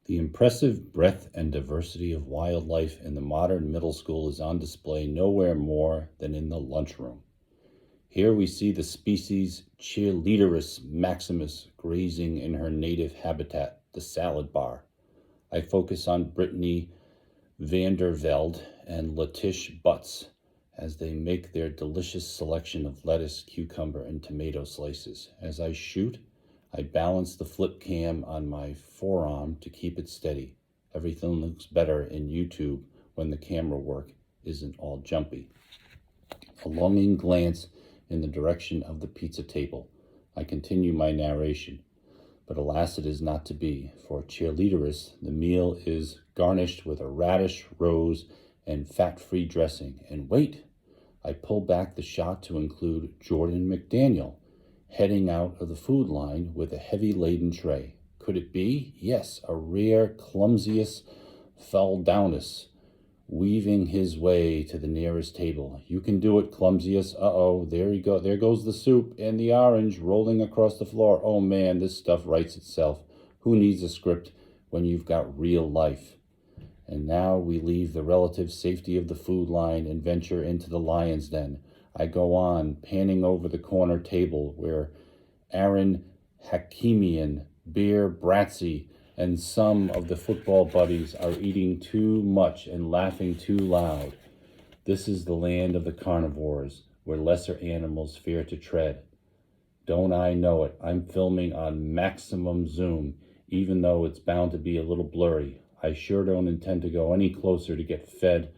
The impressive breadth and diversity of wildlife in the modern middle school is on display nowhere more than in the lunchroom. Here we see the species Cheerleaderus maximus grazing in her native habitat, the salad bar. I focus on Brittany Vandervelde and Latish Butts as they make their delicious selection of lettuce, cucumber, and tomato slices. As I shoot, I balance the flip cam on my forearm to keep it steady. Everything looks better in YouTube when the camera work isn't all jumpy. A longing glance in the direction of the pizza table. I continue my narration. But alas, it is not to be. For Cheerleaderus, the meal is garnished with a radish, rose, and fat-free dressing. And wait, I pull back the shot to include Jordan McDaniel, heading out of the food line with a heavy-laden tray. Could it be? Yes, a rare clumsius faldownus, weaving his way to the nearest table. You can do it, clumsius. Uh-oh, there you go. There goes the soup and the orange rolling across the floor. Oh man, this stuff writes itself. Who needs a script when you've got real life? And now we leave the relative safety of the food line and venture into the lion's den. I go on, panning over the corner table where Aaron Hakimian, Beer Bratzy, and some of the football buddies are eating too much and laughing too loud. This is the land of the carnivores, where lesser animals fear to tread. Don't I know it? I'm filming on maximum zoom, even though it's bound to be a little blurry. I sure don't intend to go any closer to get fed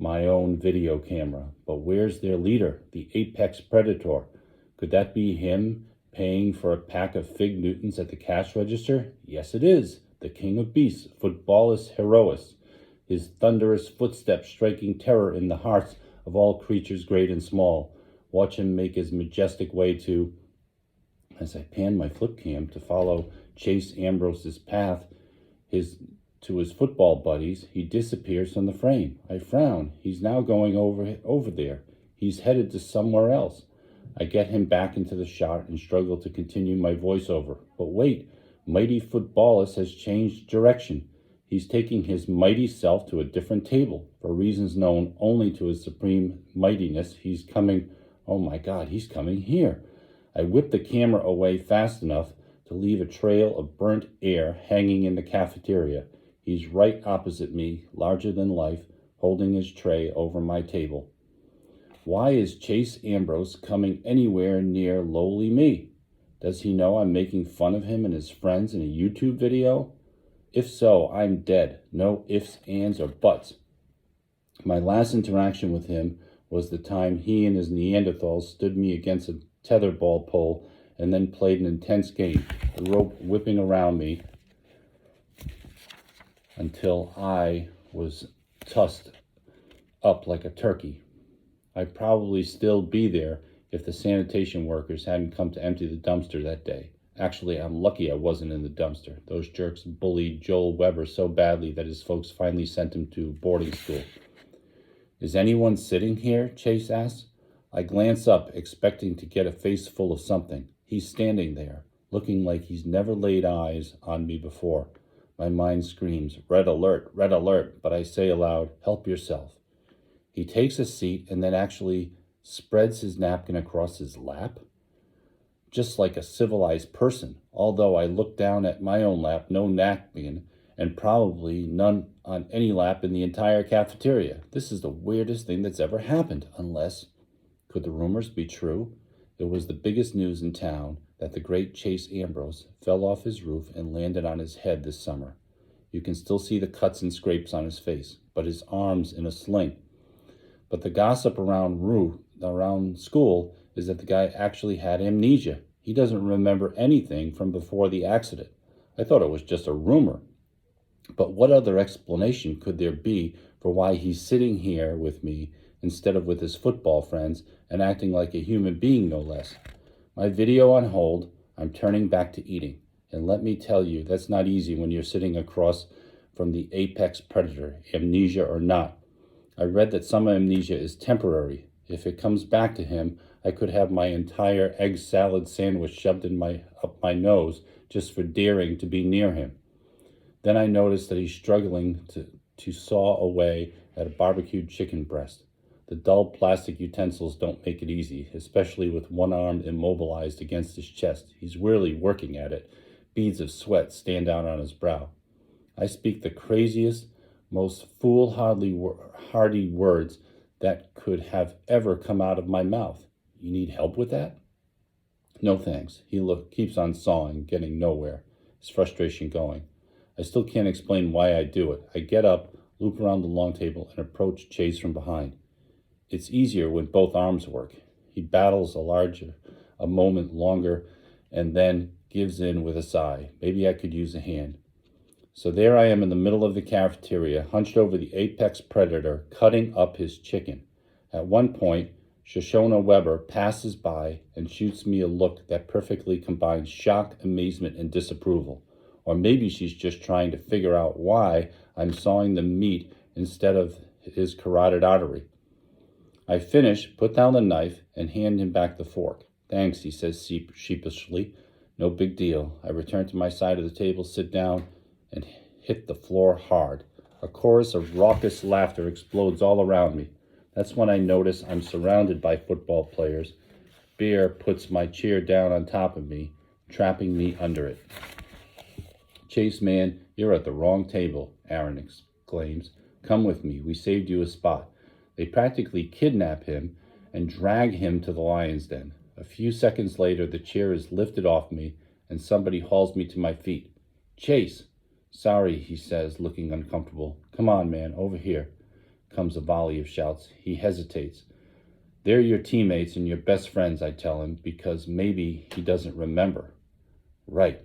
my own video camera. But where's their leader, the apex predator? Could that be him paying for a pack of Fig Newtons at the cash register? Yes, it is. The king of beasts, Footballus herois, his thunderous footsteps striking terror in the hearts of all creatures great and small. Watch him make his majestic way to, as I pan my flip cam to follow Chase Ambrose's path, to his football buddies, he disappears from the frame. I frown. He's now going over there. He's headed to somewhere else. I get him back into the shot and struggle to continue my voiceover. But wait, mighty Footballus has changed direction. He's taking his mighty self to a different table. For reasons known only to his supreme mightiness, he's coming. Oh my God, he's coming here. I whip the camera away fast enough to leave a trail of burnt air hanging in the cafeteria. He's right opposite me, larger than life, holding his tray over my table. Why is Chase Ambrose coming anywhere near lowly me? Does he know I'm making fun of him and his friends in a YouTube video? If so, I'm dead. No ifs, ands, or buts. My last interaction with him was the time he and his Neanderthals stood me against a tetherball pole and then played an intense game, the rope whipping around me until I was tossed up like a turkey. I'd probably still be there if the sanitation workers hadn't come to empty the dumpster that day. Actually, I'm lucky I wasn't in the dumpster. Those jerks bullied Joel Weber so badly that his folks finally sent him to boarding school. Is anyone sitting here? Chase asks. I glance up, expecting to get a face full of something. He's standing there, looking like he's never laid eyes on me before. My mind screams, red alert, but I say aloud, help yourself. He takes a seat and then actually spreads his napkin across his lap, just like a civilized person, although I look down at my own lap, no napkin, and probably none on any lap in the entire cafeteria. This is the weirdest thing that's ever happened, unless, could the rumors be true? It was the biggest news in town that the great Chase Ambrose fell off his roof and landed on his head this summer. You can still see the cuts and scrapes on his face, but his arm's in a sling. But the gossip around school is that the guy actually had amnesia. He doesn't remember anything from before the accident. I thought it was just a rumor. But what other explanation could there be for why he's sitting here with me instead of with his football friends and acting like a human being, no less? My video on hold, I'm turning back to eating. And let me tell you, that's not easy when you're sitting across from the apex predator, amnesia or not. I read that some amnesia is temporary. If it comes back to him, I could have my entire egg salad sandwich shoved up my nose just for daring to be near him. Then I noticed that he's struggling to saw away at a barbecued chicken breast. The dull plastic utensils don't make it easy, especially with one arm immobilized against his chest. He's wearily working at it. Beads of sweat stand out on his brow. I speak the craziest, most foolhardy words that could have ever come out of my mouth. You need help with that? No thanks. He keeps on sawing, getting nowhere, his frustration going. I still can't explain why I do it. I get up, loop around the long table, and approach Chase from behind. It's easier when both arms work. He battles a moment longer, and then gives in with a sigh. Maybe I could use a hand. So there I am in the middle of the cafeteria, hunched over the apex predator, cutting up his chicken. At one point, Shoshona Weber passes by and shoots me a look that perfectly combines shock, amazement, and disapproval. Or maybe she's just trying to figure out why I'm sawing the meat instead of his carotid artery. I finish, put down the knife, and hand him back the fork. Thanks, he says sheepishly. No big deal. I return to my side of the table, sit down, and hit the floor hard. A chorus of raucous laughter explodes all around me. That's when I notice I'm surrounded by football players. Bear puts my chair down on top of me, trapping me under it. Chase, man, you're at the wrong table, Aaron exclaims. Come with me. We saved you a spot. They practically kidnap him and drag him to the lion's den. A few seconds later, the chair is lifted off me, and somebody hauls me to my feet. Chase! Sorry, he says, looking uncomfortable. Come on, man, over here. Comes a volley of shouts. He hesitates. They're your teammates and your best friends, I tell him, because maybe he doesn't remember. Right.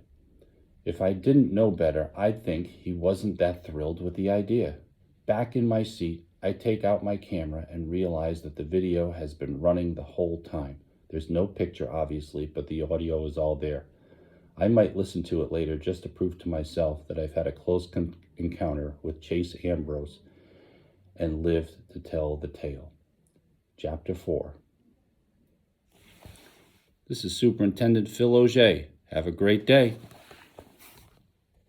If I didn't know better, I'd think he wasn't that thrilled with the idea. Back in my seat, I take out my camera and realize that the video has been running the whole time. There's no picture, obviously, but the audio is all there. I might listen to it later just to prove to myself that I've had a close encounter with Chase Ambrose and lived to tell the tale. Chapter 4. This is Superintendent Phil Auger. Have a great day.